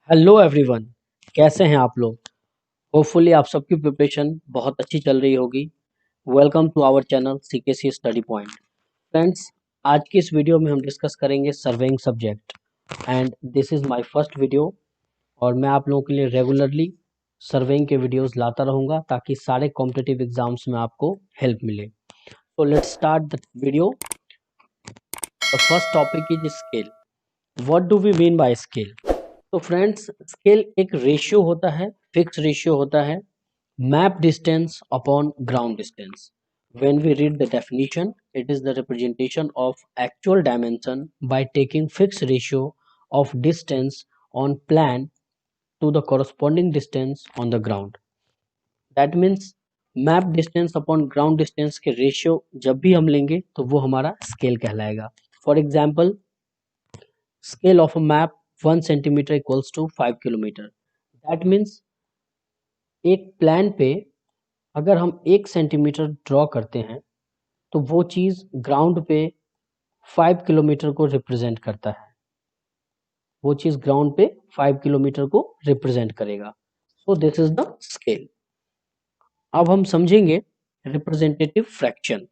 Hello everyone. कैसे हैं आप लोग? होपफुली आप सबकी प्रिपरेशन बहुत अच्छी चल रही होगी। Welcome to our channel CKC study point. Friends, आज की इस वीडियो में हम डिस्कस करेंगे surveying subject and this is my first video. और मैं आप लोगों के लिए रेगुलरली सर्वेइंग के वीडियोस लाता रहूँगा ताकि सारे कॉम्पिटिटिव एग्जाम्स में आपको हेल्प मिले। So let's start the video. The first topic is scale. What do we mean by scale? तो फ्रेंड्स, स्केल एक रेशियो होता है, फिक्स रेशियो होता है, map distance upon ground distance. When we read the definition, it is the representation of actual dimension by taking fixed ratio of distance on plan to the corresponding distance on the ground. That means map distance upon ground distance के ratio जब भी हम लेंगे तो वो हमारा scale कहलाएगा। For example, scale of a map 1 centimeter equals to 5 kilometer. That means एक प्लान पे अगर हम 1 सेंटीमीटर ड्रॉ करते हैं तो वो चीज ग्राउंड पे 5 किलोमीटर को रिप्रेजेंट करता है। वो चीज ग्राउंड पे 5 किलोमीटर को रिप्रेजेंट करेगा। So this is the scale. अब हम समझेंगे रिप्रेजेंटेटिव फ्रैक्शन।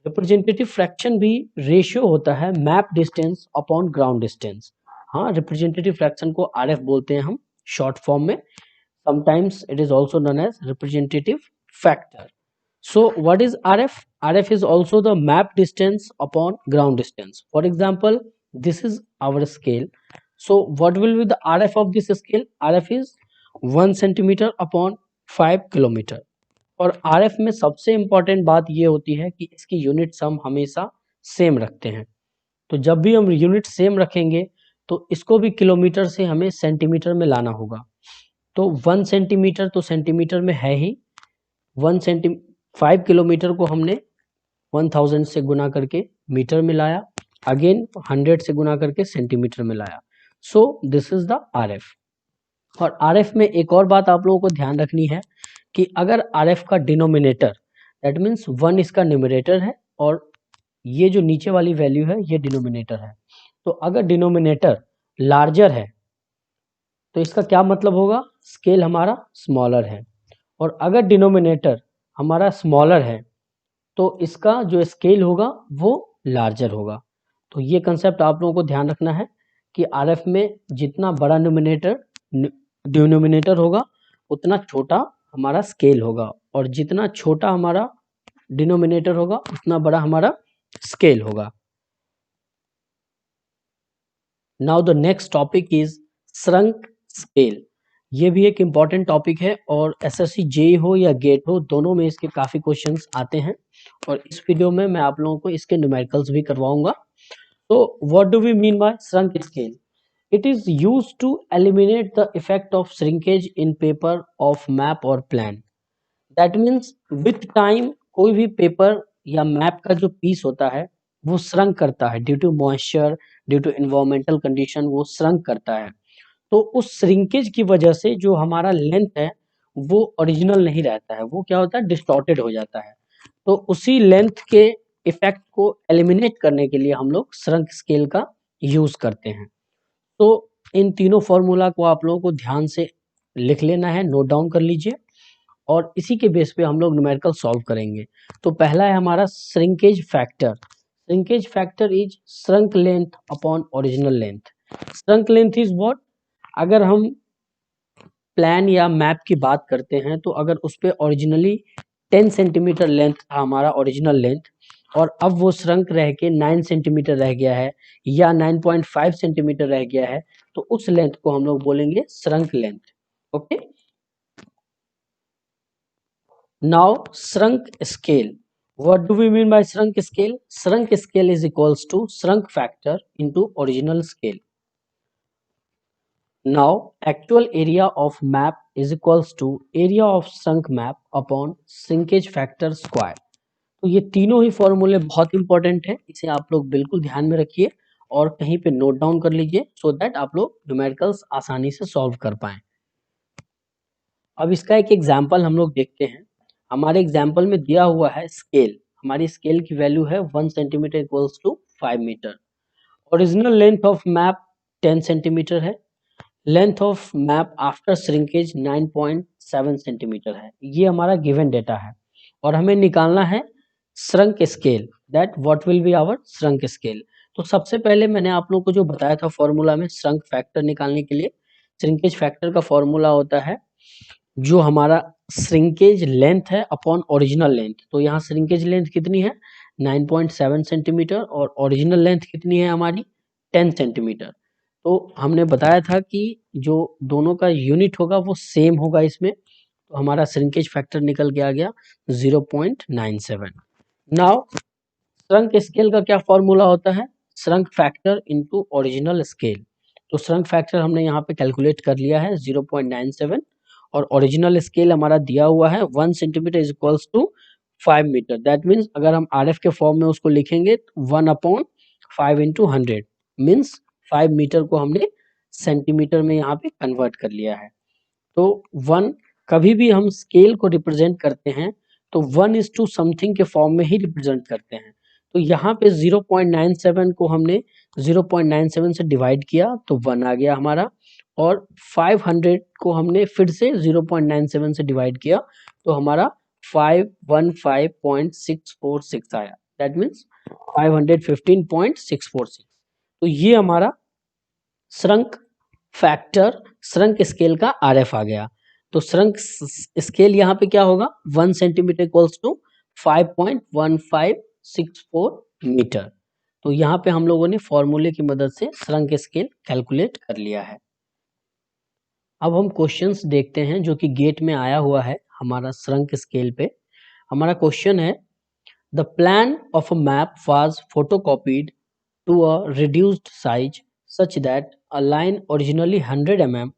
रिप्रेजेंटेटिव फ्रैक्शन भी रेशियो होता है map distance upon ground distance. हाँ, रिप्रेजेंटेटिव फ्रैक्शन को आरएफ बोलते हैं हम शॉर्ट फॉर्म में। Sometimes it is also known as representative factor. So what is RF? RF is also the map distance upon ground distance. For example, this is our scale. So what will be the RF of this scale? RF is 1 centimeter upon 5 kilometer. और RF में सबसे important बात ये होती है कि इसकी units हम हमेशा सेम रखते हैं। तो जब भी हम यूनिट सेम रखेंगे तो इसको भी किलोमीटर से हमें सेंटीमीटर में लाना होगा। तो 1 सेंटीमीटर तो सेंटीमीटर में है ही, 5 किलोमीटर को हमने 1000 से गुना करके मीटर में लाया, अगेन 100 से गुना करके सेंटीमीटर में लाया। सो दिस इज द RF। और RF में एक और बात आप लोगों को ध्यान रखनी है कि अगर RF का डिनोमिनेटर, दैट मीन्स 1 इसका न्यूमरेटर है और ये जो नीचे वाली वैल्यू है ये डिनोमिनेटर है। तो अगर डिनोमिनेटर लार्जर है तो इसका क्या मतलब होगा? स्केल हमारा स्मॉलर है। और अगर डिनोमिनेटर हमारा स्मॉलर है तो इसका जो स्केल होगा वो लार्जर होगा। तो ये कंसेप्ट आप लोगों को ध्यान रखना है कि आरएफ में जितना बड़ा डिनोमिनेटर होगा उतना छोटा हमारा स्केल होगा, और जितना छोटा हमारा डिनोमिनेटर होगा उतना बड़ा हमारा स्केल होगा। Now the next topic is shrunk scale. ये भी एक इम्पॉर्टेंट टॉपिक है और एसएससी जेई हो या गेट हो दोनों में इसके काफ़ी क्वेश्चंस आते हैं, और इस वीडियो में मैं आप लोगों को इसके न्यूमेरिकल्स भी करवाऊंगा। तो what do we mean by shrunk scale? It is used to eliminate the effect of shrinkage in paper of map और plan. That means with time कोई भी पेपर या मैप का जो पीस होता है वो श्रंक करता है, due to moisture, due to environmental condition वो श्रंक करता है। तो उस श्रिंकेज की वजह से जो हमारा लेंथ है वो ओरिजिनल नहीं रहता है, वो क्या होता है, डिस्टॉर्टेड हो जाता है। तो उसी लेंथ के इफेक्ट को एलिमिनेट करने के लिए हम लोग श्रंक स्केल का यूज करते हैं। तो इन तीनों फॉर्मूला को आप लोगों को ध्यान से लिख लेना है, नोट डाउन कर लीजिए, और इसी के बेस पे हम लोग न्यूमेरिकल सॉल्व करेंगे। तो पहला है हमारा shrinkage factor. Shrinkage factor is shrunk length upon original length. Shrunk length is what? अगर हम प्लान या मैप की बात करते हैं तो अगर उस पर ओरिजिनली 10 सेंटीमीटर लेंथ था हमारा ओरिजिनल लेंथ, और अब वो श्रंक रह के 9 सेंटीमीटर रह गया है या 9.5 सेंटीमीटर रह गया है, तो उस लेंथ को हम लोग बोलेंगे shrink length. Okay, now shrink scale. What do we mean by shrunk scale? Shrink scale is equals to shrink factor into original scale. Now actual area of map is equals to area of shrunk map upon shrinkage factor square। तो ये तीनों ही फॉर्मूले बहुत important है, इसे आप लोग बिल्कुल ध्यान में रखिए और कहीं पे नोट डाउन कर लीजिए सो दैट आप लोग न्यूमेरिकल्स आसानी से सॉल्व कर पाएं। अब इसका एक एग्जाम्पल हम लोग देखते हैं। हमारे एग्जाम्पल में दिया हुआ है स्केल, हमारी स्केल की वैल्यू है 1 centimetre equals to 5 metre. Original length of map 10 centimetre है, length of map after shrinkage 9.7 centimetre है, ये हमारा गिवन डेटा है और हमें निकालना है shrink scale, that what will be our shrink scale. तो सबसे पहले मैंने आप लोगों को जो बताया था फॉर्मूला में श्रंक फैक्टर निकालने के लिए, श्रिंकेज फैक्टर का फॉर्मूला होता है जो हमारा श्रिंकेज लेंथ है अपॉन ओरिजिनल लेंथ। तो यहाँ श्रिंकेज लेंथ कितनी है 9.7 सेंटीमीटर और ओरिजिनल लेंथ कितनी है हमारी 10 सेंटीमीटर। तो हमने बताया था कि जो दोनों का यूनिट होगा वो सेम होगा इसमें, तो हमारा श्रिंकेज फैक्टर निकल के आ गया 0.97। नाउ श्रंक स्केल का क्या फॉर्मूला होता है, shrunk factor into original scale. तो श्रंक फैक्टर हमने यहाँ पे कैलकुलेट कर लिया है 0.97 और ओरिजिनल स्केल हमारा दिया हुआ है 1 centimetre is equals to 5 metre. That means अगर हम आरएफ के फॉर्म में उसको लिखेंगे 1/5 इंटू 100 मीन्स 5 मीटर को हमने सेंटीमीटर में यहाँ पे कन्वर्ट कर लिया है। तो 1 कभी भी हम स्केल को रिप्रेजेंट करते हैं तो 1:2 समथिंग के फॉर्म में ही रिप्रेजेंट करते हैं। तो यहाँ पे 0.97 को हमने 0.97 से डिवाइड किया तो 1 आ गया हमारा, और 500 को हमने फिर से 0.97 से डिवाइड किया तो हमारा 515.646 आया, दैट मीन्स 515.646। तो ये हमारा श्रंक फैक्टर श्रंक स्केल का आरएफ आ गया। तो श्रंक स्केल यहाँ पे क्या होगा 1 सेंटीमीटर इक्वल्स टू 5.1564 मीटर। तो यहाँ पे हम लोगों ने फॉर्मूले की मदद से श्रंक स्केल कैलकुलेट कर लिया है। अब हम क्वेश्चंस देखते हैं जो कि गेट में आया हुआ है हमारा श्रंक स्केल पे। हमारा क्वेश्चन है the plan of a map was फोटोकॉपीड to a reduced size such that a line originally 100 mm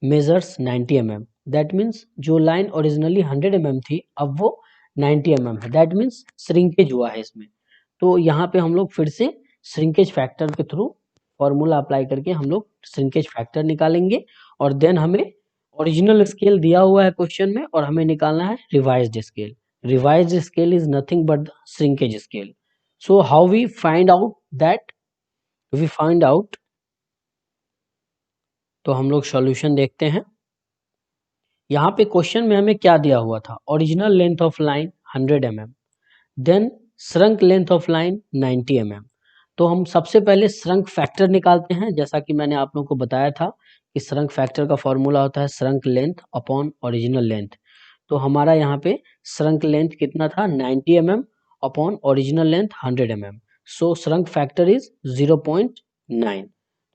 measures 90 mm। That means जो लाइन ओरिजिनली 100 mm थी अब वो 90 mm है, दैट मीन्स श्रिंकेज हुआ है इसमें। तो यहाँ पे हम लोग फिर से श्रिंकेज फैक्टर के थ्रू फॉर्मूला अप्लाई करके हम लोग श्रिंकेज फैक्टर निकालेंगे और देन हमें ओरिजिनल स्केल दिया हुआ है क्वेश्चन में और हमें निकालना है revised scale. Revised scale is nothing but the shrinkage scale. So how we find out that, we find out, तो हम लोग सॉल्यूशन देखते हैं। यहाँ पे क्वेश्चन में हमें क्या दिया हुआ था, original length of line 100 mm, then shrink length of line 90 mm। तो हम सबसे पहले श्रंक फैक्टर निकालते हैं, जैसा कि मैंने आप लोगों को बताया था कि श्रंक फैक्टर का फॉर्मूला होता है shrink length upon original length. तो हमारा यहाँ पे श्रंक लेंथ कितना था 90 mm upon original length 100 mm। So shrunk factor is 0.9।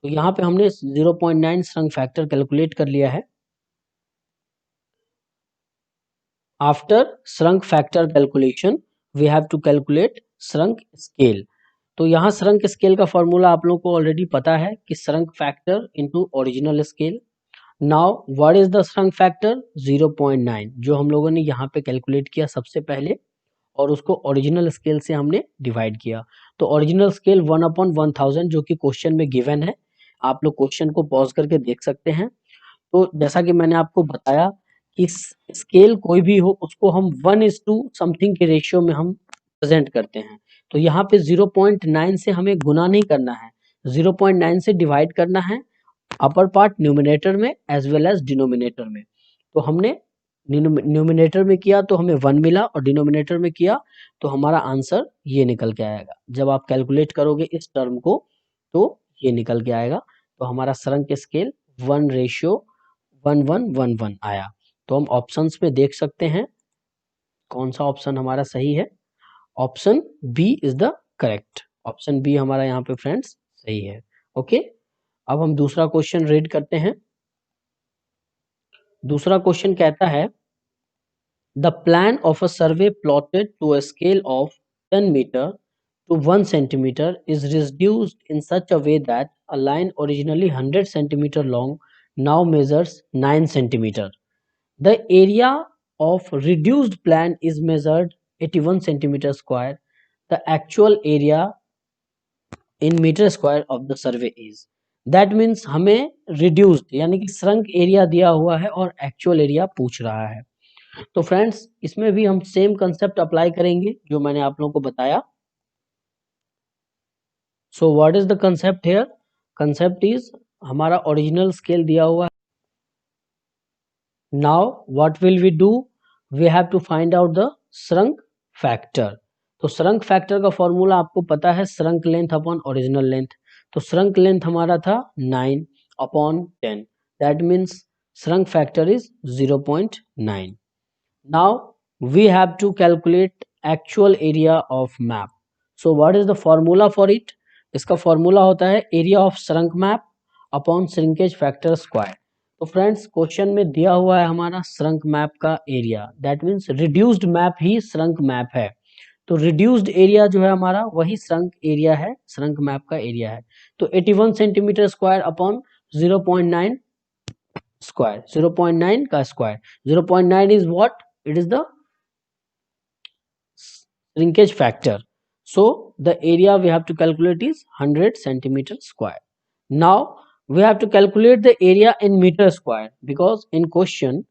तो यहाँ पे हमने 0.9 श्रंक फैक्टर कैलकुलेट कर लिया है। After shrink factor calculation we have to calculate shrink scale. तो यहाँ श्रंक स्केल का फॉर्मूला आप लोगों को ऑलरेडी पता है कि shrunk factor into original scale. Now what is the shrink factor 0.9 जो हम लोगों ने यहाँ पे कैलकुलेट किया सबसे पहले और उसको ओरिजिनल स्केल से हमने डिवाइड किया। तो ओरिजिनल स्केल 1/1000 जो कि क्वेश्चन में गिवन है, आप लोग क्वेश्चन को पॉज करके देख सकते हैं। तो जैसा कि मैंने आपको बताया कि स्केल कोई भी हो उसको हम 1:2 समथिंग के रेशियो में हम प्रेजेंट करते हैं। तो यहाँ पे 0.9 से हमें गुना नहीं करना है, 0.9 से डिवाइड करना है अपर पार्ट न्यूमिनेटर में एज वेल एज डिनोमिनेटर में। तो हमने न्यूमिनेटर में किया तो हमें 1 मिला और डिनोमिनेटर में किया तो हमारा आंसर ये निकल के आएगा। जब आप कैलकुलेट करोगे इस टर्म को तो ये निकल के आएगा। तो हमारा श्रंक स्केल 1:1111 आया। तो हम ऑप्शंस में देख सकते हैं कौन सा ऑप्शन हमारा सही है। Option B is the correct, option B हमारा यहाँ पे फ्रेंड्स सही है। ओके, अब हम दूसरा क्वेश्चन रीड करते हैं। दूसरा क्वेश्चन कहता है the plan of a survey plotted to a scale of 10 metre to 1 centimeter is reduced in such a way that a line originally 100 centimeter long now measures 9 centimeter. The area of reduced plan is measured 81 centimeter square. The actual area in meter square of the survey is. That means हमें reduced यानी कि shrunk area दिया हुआ है और actual area पूछ रहा है। तो फ्रेंड्स इसमें भी हम सेम कंसेप्ट अप्लाई करेंगे जो मैंने आप लोगों को बताया। So what is the concept here? Concept is हमारा ओरिजिनल स्केल दिया हुआ है। Now what will we do, we have to find out the shrink factor. तो श्रंक फैक्टर का फॉर्मूला आपको पता है, shrink length upon original length. तो श्रंक लेंथ हमारा था 9 upon 10, that means shrink factor is 0.9। Now we have to calculate actual area of map. So what is the formula for it, इसका formula होता है area of shrunk map upon shrinkage factor square. तो friends question में दिया हुआ है हमारा shrunk map का area, that means reduced map he shrunk map है। तो रिड्यूस्ड एरिया जो है हमारा वही श्रंक एरिया है, श्रंक मैप का एरिया है। तो 81 सेंटीमीटर स्क्वायर अपॉन 0.9 स्क्वायर, 0.9 का square, 0.9 is what, it is the shrinkage factor. So the area we have to calculate is 100 centimeter square. Now we have to calculate the area in meter square because in question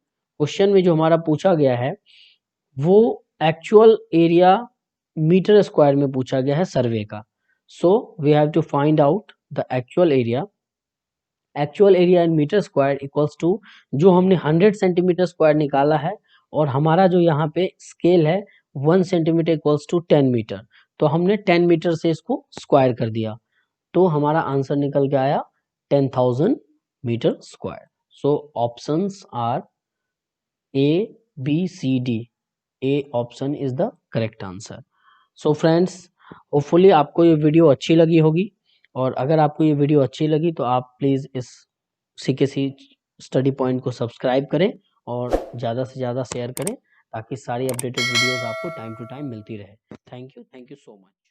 में जो हमारा पूछा गया है वो actual area metre square में पूछा गया है सर्वे का। So we have to find out the actual area. Actual area in metre square equals to, जो हमने 100 सेंटीमीटर स्क्वायर निकाला है और हमारा जो यहाँ पे स्केल है 1 सेंटीमीटर इक्वल्स टू 10 मीटर, तो हमने 10 मीटर से इसको स्क्वायर कर दिया, तो हमारा आंसर निकल के आया 10,000 metre square. So options are A B C D, A option is the correct answer. So friends hopefully आपको ये वीडियो अच्छी लगी होगी, और अगर आपको ये वीडियो अच्छी लगी तो आप प्लीज़ इस सीकेसी स्टडी पॉइंट को सब्सक्राइब करें और ज़्यादा से ज़्यादा शेयर करें ताकि सारी अपडेटेड वीडियोस आपको टाइम टू टाइम मिलती रहे। Thank you so much.